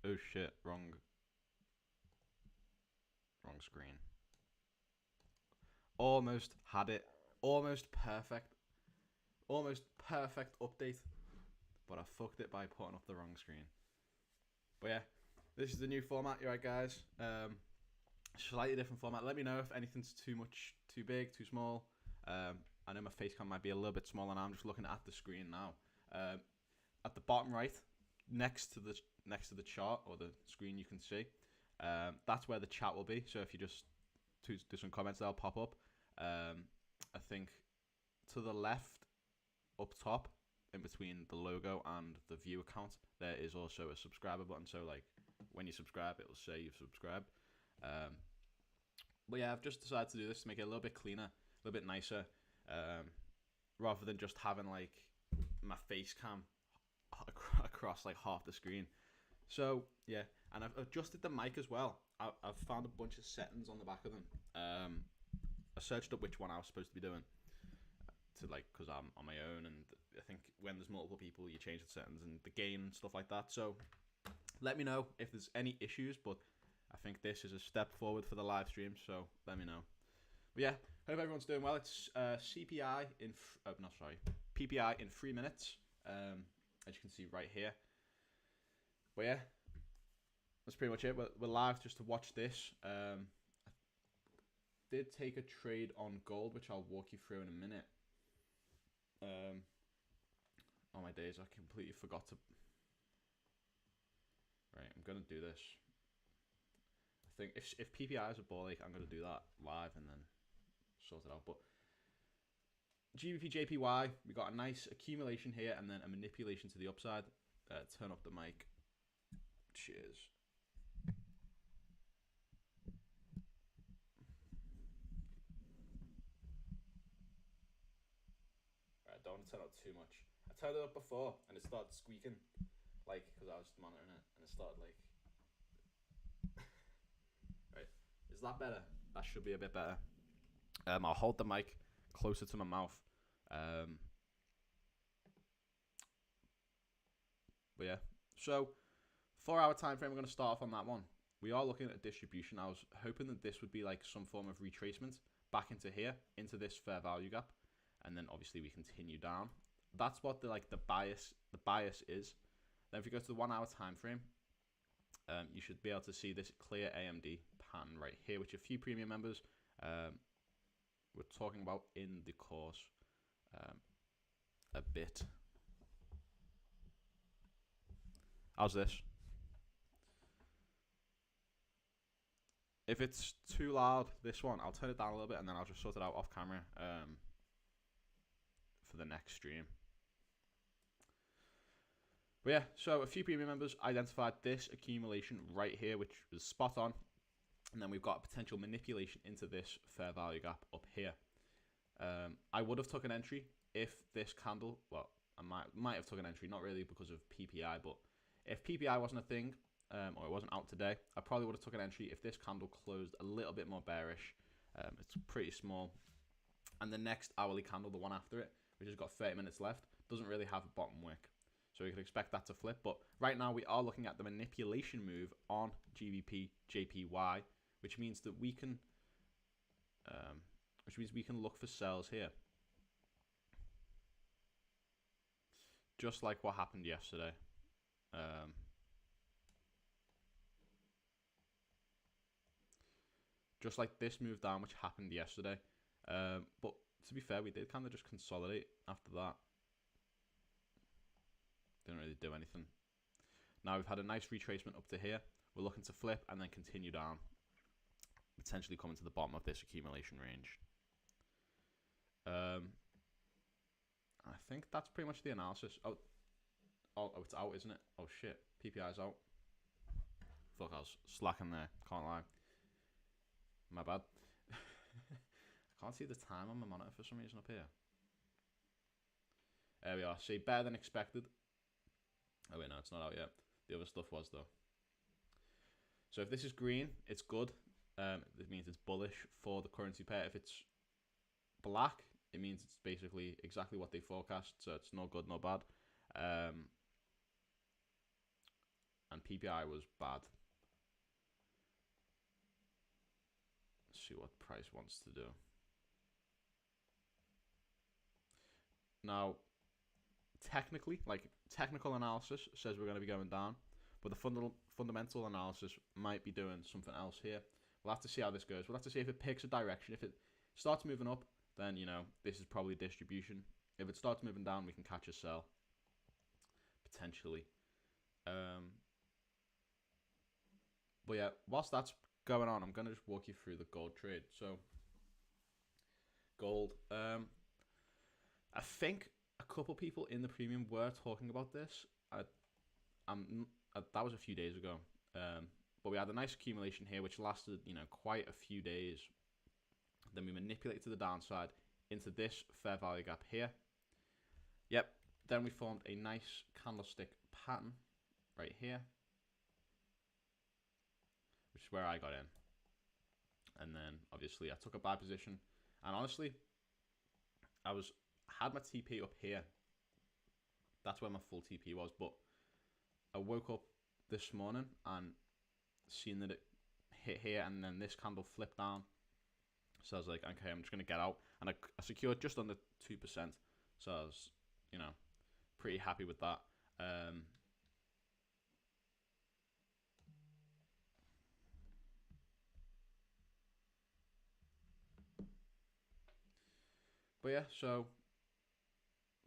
Oh shit, wrong screen. Almost had it. Almost perfect. Almost perfect update. But I fucked it by putting up the wrong screen. But yeah, this is the new format. You're right, guys. Slightly different format. Let me know if anything's too much, too big, too small. I know my face cam might be a little bit smaller now. I'm just looking at the screen now. At the bottom right, next to the chart or the screen, you can see that's where the chat will be. So if you just do some comments, they'll pop up. I think to the left, up top, in between the logo and the view account, there is also a subscriber button. So like when you subscribe, it will say you've subscribed. But yeah, I've just decided to do this to make it a little bit cleaner, a little bit nicer, rather than just having like my face cam across like half the screen. So yeah, and I've adjusted the mic as well. I've found a bunch of settings on the back of them. I searched up which one I was supposed to be doing to like, because I'm on my own, and I think when there's multiple people, you change the settings and the gain and stuff like that. So let me know if there's any issues, but I think this is a step forward for the live stream, so let me know. But yeah, hope everyone's doing well. It's CPI in, PPI in 3 minutes, as you can see right here. But yeah, that's pretty much it. We're live just to watch this. I did take a trade on gold, which I'll walk you through in a minute. Oh my days, I completely forgot to... Right, I'm going to do this. I think if PPI is a ball ache, I'm going to do that live and then sort it out. But GBP JPY, we got a nice accumulation here and then a manipulation to the upside. Turn up the mic. Cheers. Right, don't want to turn it up too much. I turned it up before and it started squeaking, like, because I was monitoring it, and it started like... Right, is that better? That should be a bit better. I'll hold the mic closer to my mouth. But yeah, so 4-hour time frame, we're going to start off on that one. We are looking at a distribution. I was hoping that this would be like some form of retracement back into here, into this fair value gap, and then obviously we continue down. That's what the bias is. Then if you go to the 1-hour time frame, you should be able to see this clear AMD pattern right here, which a few premium members were talking about in the course a bit. How's this? If it's too loud, this one, I'll turn it down a little bit and then I'll just sort it out off camera for the next stream. But yeah, so a few premium members identified this accumulation right here, which was spot on. And then we've got a potential manipulation into this fair value gap up here. I would have took an entry if this candle, well, I might have took an entry, not really because of PPI, but if PPI wasn't a thing, or it wasn't out today, I probably would have took an entry if this candle closed a little bit more bearish. It's pretty small. And the next hourly candle, the one after it, which has got 30 minutes left, doesn't really have a bottom wick. So you can expect that to flip. But right now we are looking at the manipulation move on GBP JPY, which means that we can look for sells here. Just like what happened yesterday. Just like this move down, which happened yesterday. But to be fair, we did kind of just consolidate after that. Didn't really do anything. Now we've had a nice retracement up to here. We're looking to flip and then continue down. Potentially coming to the bottom of this accumulation range. I think that's pretty much the analysis. Oh, it's out, isn't it? Oh shit, PPI's out. Fuck, I was slacking there. Can't lie. My bad. I can't see the time on my monitor for some reason up here. There we are. See, better than expected. Oh wait, no, it's not out yet. The other stuff was though. So if this is green, it's good. It means it's bullish for the currency pair. If it's black, it means it's basically exactly what they forecast. So it's no good, no bad. And and PPI was bad. Let's see what price wants to do. Now, technically, like technical analysis says we're going to be going down, but the fundamental analysis might be doing something else here. We'll have to see how this goes. We'll have to see if it picks a direction. If it starts moving up, then, you know, this is probably distribution. If it starts moving down, we can catch a sell, potentially. But yeah, whilst that's going on, I'm going to just walk you through the gold trade. So, gold. I think a couple people in the premium were talking about this. That was a few days ago. But we had a nice accumulation here, which lasted, you know, quite a few days. Then we manipulated to the downside into this fair value gap here. Yep. Then we formed a nice candlestick pattern right here, which is where I got in. And then obviously I took a buy position, and honestly, I had my TP up here. That's where my full TP was, but I woke up this morning and seen that it hit here, and then this candle flipped down. So I was like, okay, I'm just gonna get out, and I secured just under 2%. So I was, you know, pretty happy with that. But yeah, so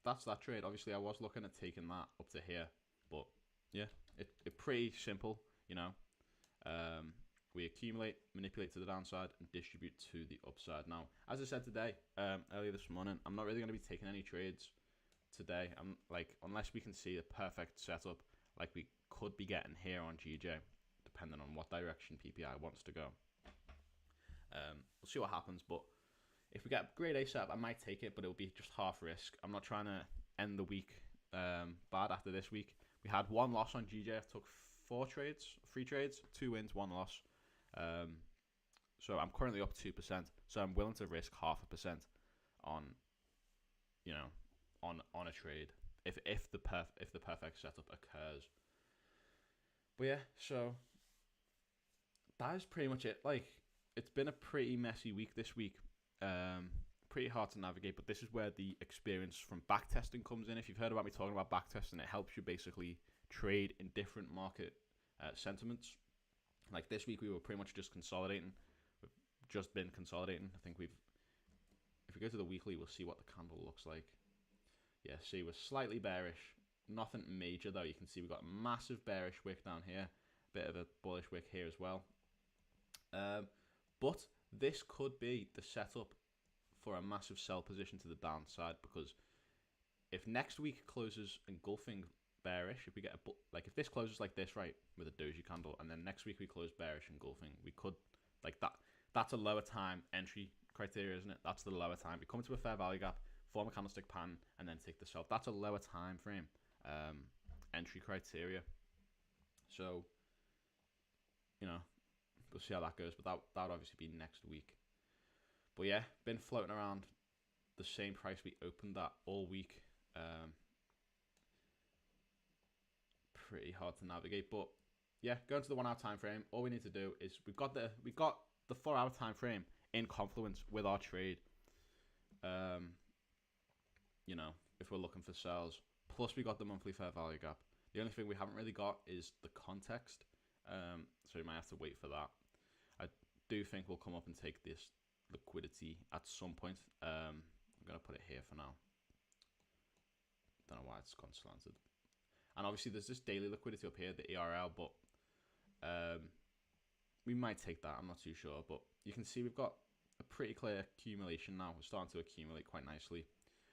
that's that trade. Obviously, I was looking at taking that up to here, but yeah, it pretty simple, you know. We accumulate, manipulate to the downside, and distribute to the upside. Now, as I said today, earlier this morning, I'm not really going to be taking any trades today. I'm like, unless we can see a perfect setup, like we could be getting here on GJ, depending on what direction PPI wants to go. We'll see what happens, but if we get a grade A setup, I might take it, but it'll be just half risk. I'm not trying to end the week bad after this week. We had one loss on GJ. I took 3 trades, 2 wins, 1 loss. So I'm currently up 2%. So I'm willing to risk 0.5% on, you know, on a trade if the perfect setup occurs. But yeah, so that is pretty much it. Like, it's been a pretty messy week this week. Pretty hard to navigate, but this is where the experience from backtesting comes in. If you've heard about me talking about backtesting, it helps you basically trade in different market sentiments. Like this week, we were pretty much just consolidating. We've just been consolidating. I think if we go to the weekly, we'll see what the candle looks like. Yeah, see, we're slightly bearish. Nothing major though. You can see we've got a massive bearish wick down here, bit of a bullish wick here as well. But this could be the setup for a massive sell position to the downside, because if next week closes engulfing bearish, if we get if this closes like this, right, with a doji candle, and then next week we close bearish engulfing, we could, like, that's a lower time entry criteria, isn't it? That's the lower time. We come into a fair value gap, form a candlestick pattern, and then take the sell. That's a lower time frame entry criteria. So, you know, we'll see how that goes, but that would obviously be next week. But yeah, been floating around the same price we opened at all week. Pretty hard to navigate, but yeah, going to the 1 hour time frame, all we need to do is we've got the 4 hour time frame in confluence with our trade. You know, if we're looking for sells, plus we got the monthly fair value gap. The only thing we haven't really got is the context, so we might have to wait for that. I do think we'll come up and take this liquidity at some point. I'm gonna put it here for now. Don't know why it's gone slanted. And obviously there's this daily liquidity up here, the ERL, but we might take that. I'm not too sure, but you can see we've got a pretty clear accumulation now. We're starting to accumulate quite nicely,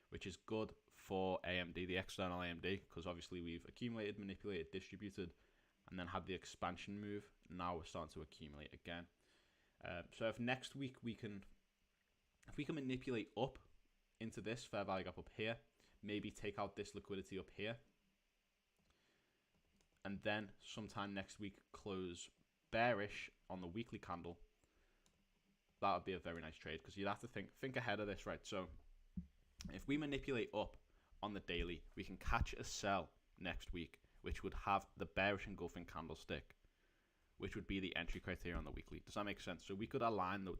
which is good for AMD, the external AMD, because obviously we've accumulated, manipulated, distributed, and then had the expansion move. Now we're starting to accumulate again. So if next week we can manipulate up into this fair value gap up here, maybe take out this liquidity up here, and then sometime next week close bearish on the weekly candle, that would be a very nice trade, because you'd have to think ahead of this, right? So if we manipulate up on the daily, we can catch a sell next week, which would have the bearish engulfing candlestick, which would be the entry criteria on the weekly. Does that make sense? So we could align the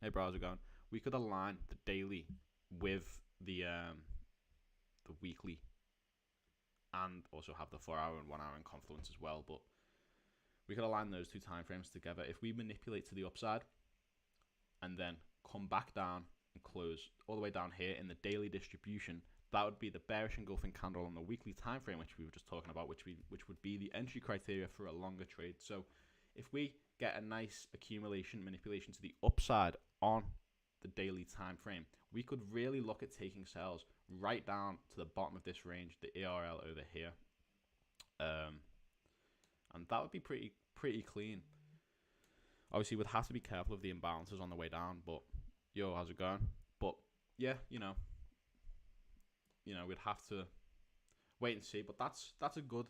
hey bro, how's it going? We could align the daily with the weekly, and also have the 4 hour and 1 hour in confluence as well. But we could align those two time frames together. If we manipulate to the upside and then come back down and close all the way down here in the daily distribution, that would be the bearish engulfing candle on the weekly time frame, which we were just talking about, which would be the entry criteria for a longer trade. So if we get a nice accumulation manipulation to the upside on the daily time frame, we could really look at taking sales right down to the bottom of this range, the ERL over here, and that would be pretty clean. Obviously, we'd have to be careful of the imbalances on the way down. But yo, how's it going? But yeah, you know, we'd have to wait and see. But that's a good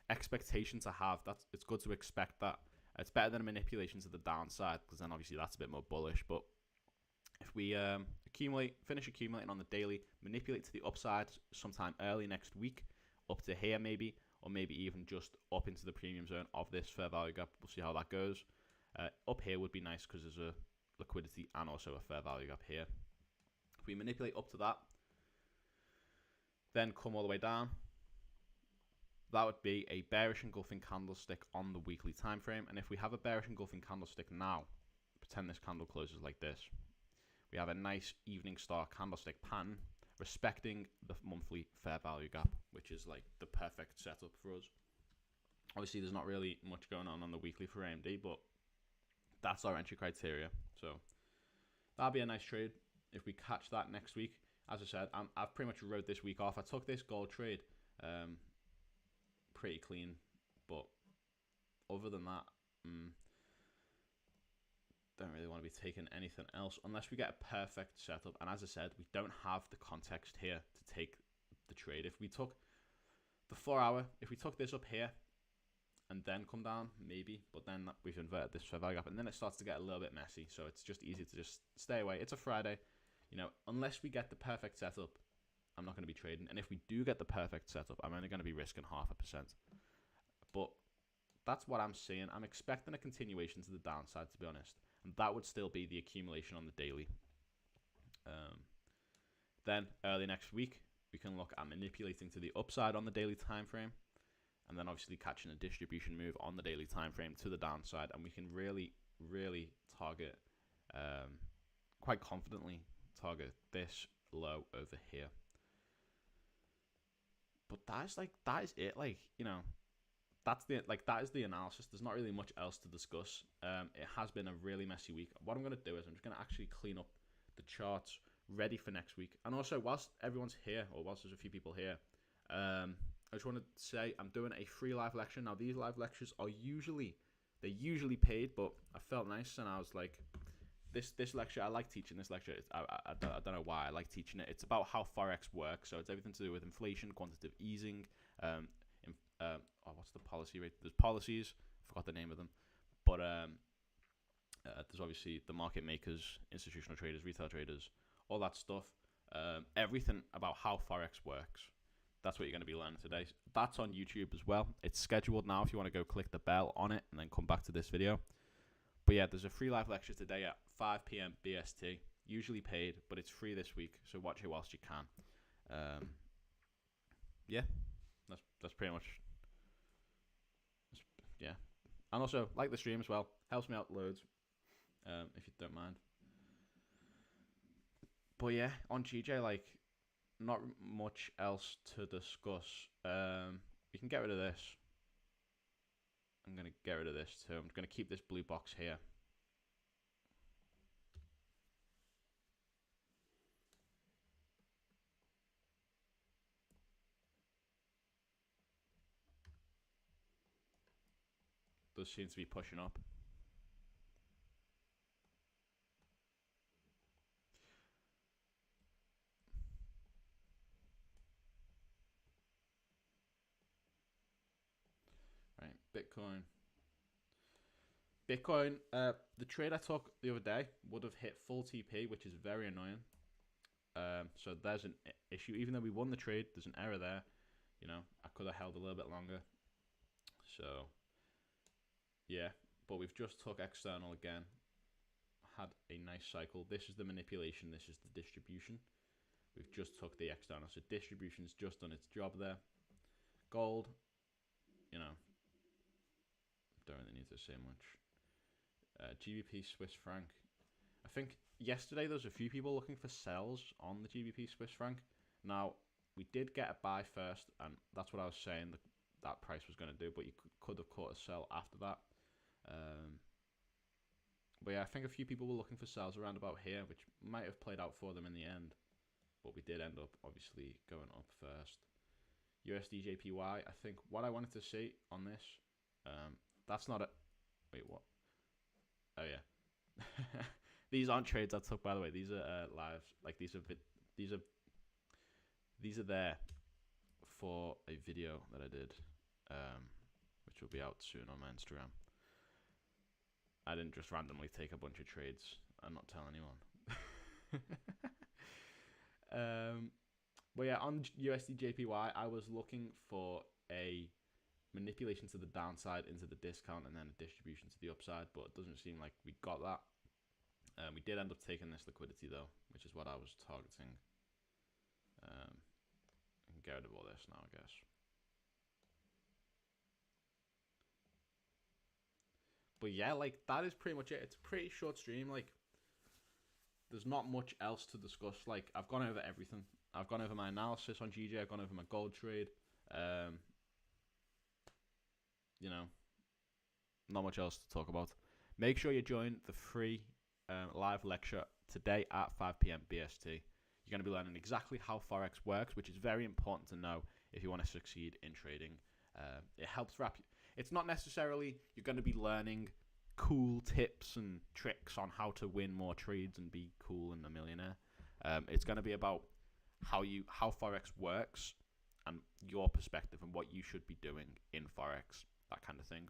expectation to have. It's good to expect that. It's better than a manipulation to the downside, because then obviously that's a bit more bullish. But if we finish accumulating on the daily, manipulate to the upside sometime early next week, up to here maybe, or maybe even just up into the premium zone of this fair value gap. We'll see how that goes. Up here would be nice because there's a liquidity and also a fair value gap here. If we manipulate up to that, then come all the way down, that would be a bearish engulfing candlestick on the weekly time frame. And if we have a bearish engulfing candlestick now, pretend this candle closes like this, we have a nice evening star candlestick pattern respecting the monthly fair value gap, which is like the perfect setup for us. Obviously, there's not really much going on the weekly for AMD, but that's our entry criteria. So that'll be a nice trade if we catch that next week. As I said, I've pretty much wrote this week off. I took this gold trade pretty clean, but other than that, don't really want to be taking anything else unless we get a perfect setup. And as I said, we don't have the context here to take the trade. If we took the 4 hour, if we took this up here and then come down, maybe, but then we've inverted this fair value gap, and then it starts to get a little bit messy. So it's just easy to just stay away. It's a Friday, unless we get the perfect setup, I'm not going to be trading. And if we do get the perfect setup, I'm only going to be risking 0.5%. But that's what I'm seeing. I'm expecting a continuation to the downside, to be honest. And that would still be the accumulation on the daily. Then early next week, we can look at manipulating to the upside on the daily time frame, and then obviously catching a distribution move on the daily time frame to the downside, and we can really target, quite confidently target this low over here. But that is it. That is the analysis. There's not really much else to discuss. It has been a really messy week. What I'm going to do is I'm just going to actually clean up the charts ready for next week. And also, whilst everyone's here, or whilst there's a few people here, I just want to say I'm doing a free live lecture. Now, these live lectures are usually paid, but I felt nice and I was like, this lecture, I like teaching this lecture. I don't know why I like teaching it. It's about how Forex works. So it's everything to do with inflation, quantitative easing, what's the policy rate? There's policies, I forgot the name of them, but there's obviously the market makers, institutional traders, retail traders, all that stuff. Everything about how Forex works. That's what you're going to be learning today. That's on YouTube as well. It's scheduled now if you want to go click the bell on it and then come back to this video. But yeah, there's a free live lecture today at 5 p.m. BST, usually paid, but it's free this week, so watch it whilst you can. Yeah, that's pretty much. Yeah, and also like the stream as well. Helps me out loads, if you don't mind. But yeah, on GJ, not much else to discuss. We can get rid of this. I'm going to get rid of this too. I'm going to keep this blue box here. Does seem to be pushing up. Right, Bitcoin, the trade I took the other day would have hit full TP, which is very annoying. So there's an issue. Even though we won the trade, there's an error there. You know, I could have held a little bit longer. So, yeah. But we've just took external again. Had a nice cycle. This is the manipulation. This is the distribution. We've just took the external. So distribution's just done its job there. Gold, you know, don't really need to say much. GBP Swiss franc. I think yesterday there was a few people looking for sells on the GBP Swiss franc. Now, we did get a buy first, and that's what I was saying that price was going to do, but you could have caught a sell after that. But yeah, I think a few people were looking for sells around about here, which might have played out for them in the end. But we did end up, obviously, going up first. USD JPY, I think what I wanted to see on this, that's not a... Wait, what? Oh, yeah. These aren't trades I took, by the way. These are live. Like, these are there for a video that I did, which will be out soon on my Instagram. I didn't just randomly take a bunch of trades and not tell anyone. But yeah, on USD JPY, I was looking for a manipulation to the downside into the discount and then a distribution to the upside, but it doesn't seem like we got that. We did end up taking this liquidity though, which is what I was targeting. I can get rid of all this now, I guess. But yeah, like, that is pretty much it. It's a pretty short stream. Like, there's not much else to discuss. Like, I've gone over everything. I've gone over my analysis on GJ. I've gone over my gold trade. You know, not much else to talk about. Make sure you join the free live lecture today at 5 p.m. BST. You're going to be learning exactly how Forex works, which is very important to know if you want to succeed in trading. It helps wrap you. It's not necessarily you're going to be learning cool tips and tricks on how to win more trades and be cool and a millionaire. It's going to be about how Forex works and your perspective and what you should be doing in Forex, that kind of thing.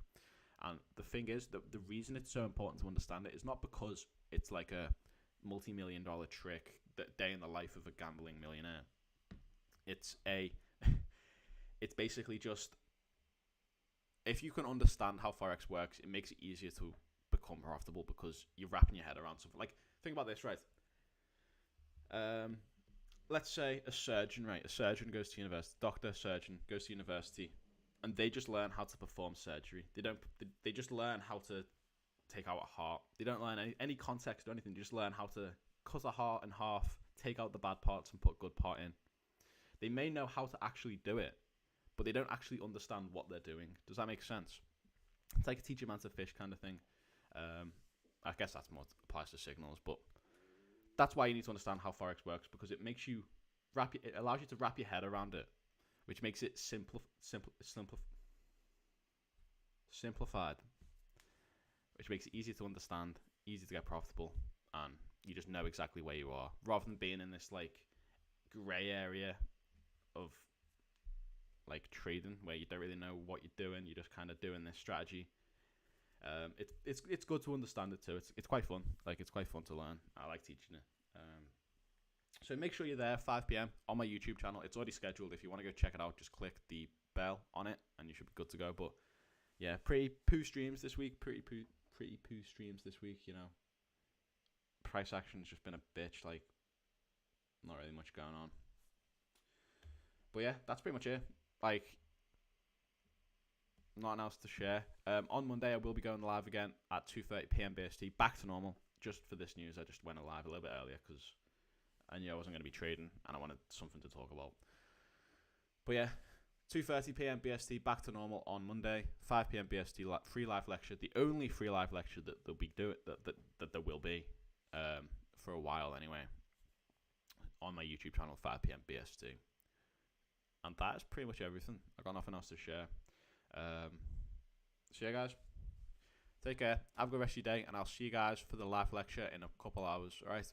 And the thing is that the reason it's so important to understand it is not because it's like a multi-million-dollar trick, that day in the life of a gambling millionaire. It's basically just, if you can understand how Forex works, it makes it easier to become profitable because you're wrapping your head around something. Like, think about this, right? Let's say a surgeon, right? A surgeon goes to university, doctor, surgeon goes to university, and they just learn how to perform surgery. They just learn how to take out a heart. They don't learn any context or anything. They just learn how to cut a heart in half, take out the bad parts, and put good part in. They may know how to actually do it, but they don't actually understand what they're doing. Does that make sense? It's like a teach a man to fish kind of thing. I guess that's more applies to signals, but that's why you need to understand how Forex works, because it makes you it allows you to wrap your head around it, which makes it simplified, which makes it easier to understand, easy to get profitable, and you just know exactly where you are, rather than being in this like grey area of like trading where you don't really know what you're doing. You're just kind of doing this strategy. It's good to understand it too. It's quite fun. Like, it's quite fun to learn. I like teaching it. So make sure you're there 5 p.m. on my YouTube channel. It's already scheduled. If you want to go check it out, just click the bell on it and you should be good to go. But yeah, pretty poo streams this week. Pretty poo streams this week. You know, price action's just been a bitch. Like, not really much going on. But yeah, that's pretty much it. Like, nothing else to share. On Monday, I will be going live again at 2:30 p.m. BST, back to normal. Just for this news, I just went live a little bit earlier because I knew I wasn't going to be trading and I wanted something to talk about. But yeah, 2:30 p.m. BST, back to normal on Monday. 5 p.m. BST, free live lecture. The only free live lecture that they'll be that there will be for a while anyway, on my YouTube channel, 5 p.m. BST. And that is pretty much everything. I got nothing else to share. So yeah, guys, take care. Have a good rest of your day, and I'll see you guys for the live lecture in a couple hours. All right.